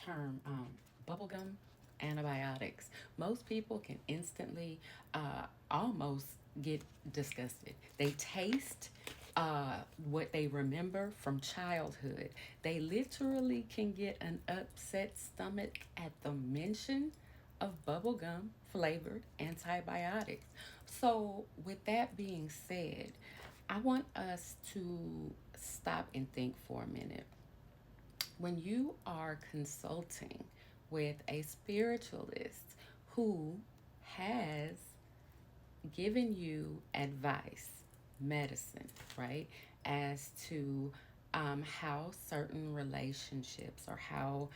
term bubblegum antibiotics. Most people can instantly almost get disgusted. They taste what they remember from childhood. They literally can get an upset stomach at the mention of bubblegum flavored antibiotics. So, with that being said, I want us to stop and think for a minute. When you are consulting with a spiritualist who has given you advice, medicine, right, as to how certain relationships or how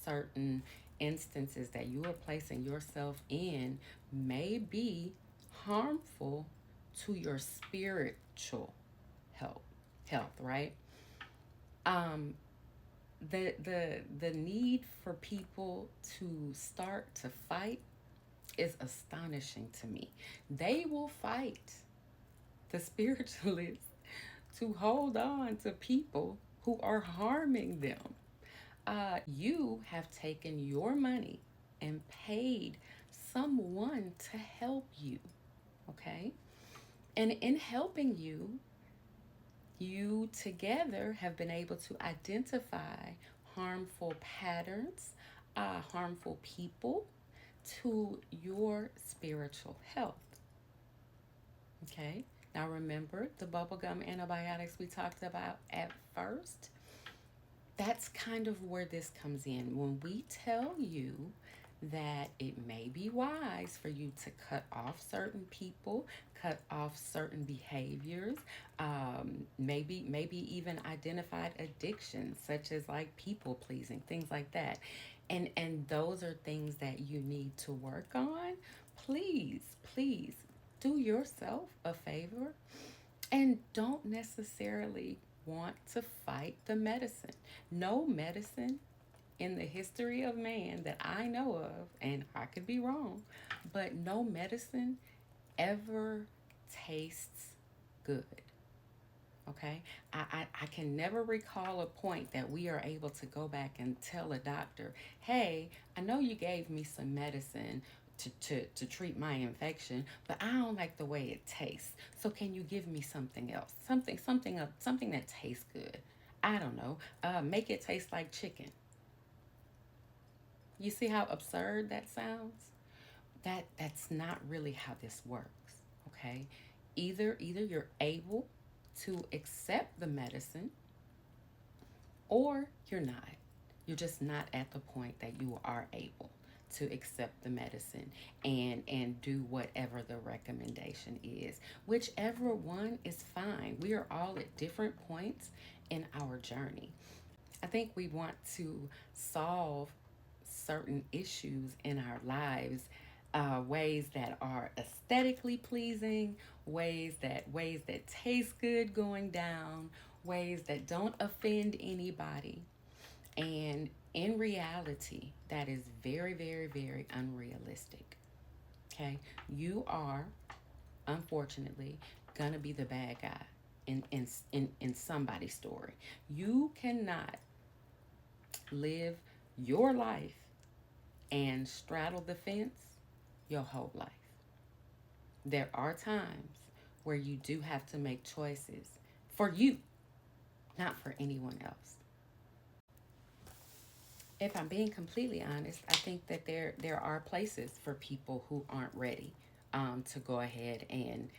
certain instances that you are placing yourself in may be harmful to your spiritual health health, right? um the need for people to start to fight is astonishing to me. They will fight the spiritualists to hold on to people who are harming them. You have taken your money and paid someone to help you, okay? And in helping you, you together have been able to identify harmful patterns, harmful people to your spiritual health. Okay. Now remember the bubblegum antibiotics we talked about at first? That's kind of where this comes in. When we tell you that it may be wise for you to cut off certain people, cut off certain behaviors, maybe even identified addictions such as like people pleasing, things like that. And those are things that you need to work on. Please do yourself a favor and don't necessarily want to fight the medicine. No medicine in the history of man that I know of, and I could be wrong, but no medicine ever tastes good. Okay? I can never recall a point that we are able to go back and tell a doctor, hey, I know you gave me some medicine to treat my infection, but I don't like the way it tastes. So can you give me something else? Something that tastes good. I don't know. Make it taste like chicken. You see how absurd that sounds? That's not really how this works, okay? Either you're able to accept the medicine or you're not. You're just not at the point that you are able to accept the medicine and do whatever the recommendation is. Whichever one is fine. We are all at different points in our journey. I think we want to solve certain issues in our lives, ways that are aesthetically pleasing, ways that taste good going down, ways that don't offend anybody. And in reality, that is very, very, very unrealistic. Okay, you are unfortunately gonna be the bad guy in somebody's story. You cannot live your life and straddle the fence your whole life. There are times where you do have to make choices for you, not for anyone else. If I'm being completely honest, I think that there are places for people who aren't ready to go ahead and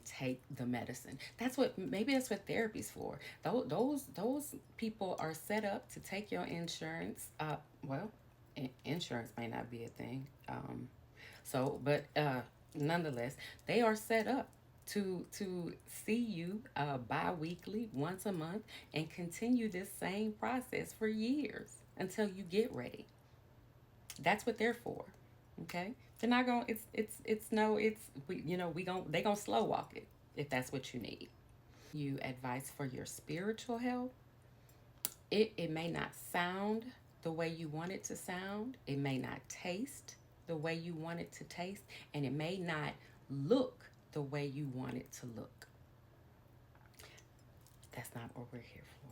take the medicine. That's what therapy's for. Those people are set up to take your insurance. Well, insurance may not be a thing. But nonetheless, they are set up to see you bi-weekly, once a month, and continue this same process for years until you get ready. That's what they're for. Okay, they're not going. It's no. It's we gon' they gonna slow walk it if that's what you need. You advice for your spiritual health. It may not sound the way you want it to sound. It may not taste the way you want it to taste, and it may not look the way you want it to look. That's not what we're here for.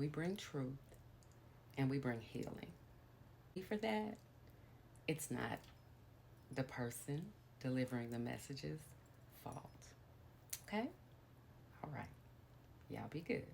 We bring truth, and we bring healing. For that, it's not the person delivering the messages fault. Okay? All right. Y'all be good.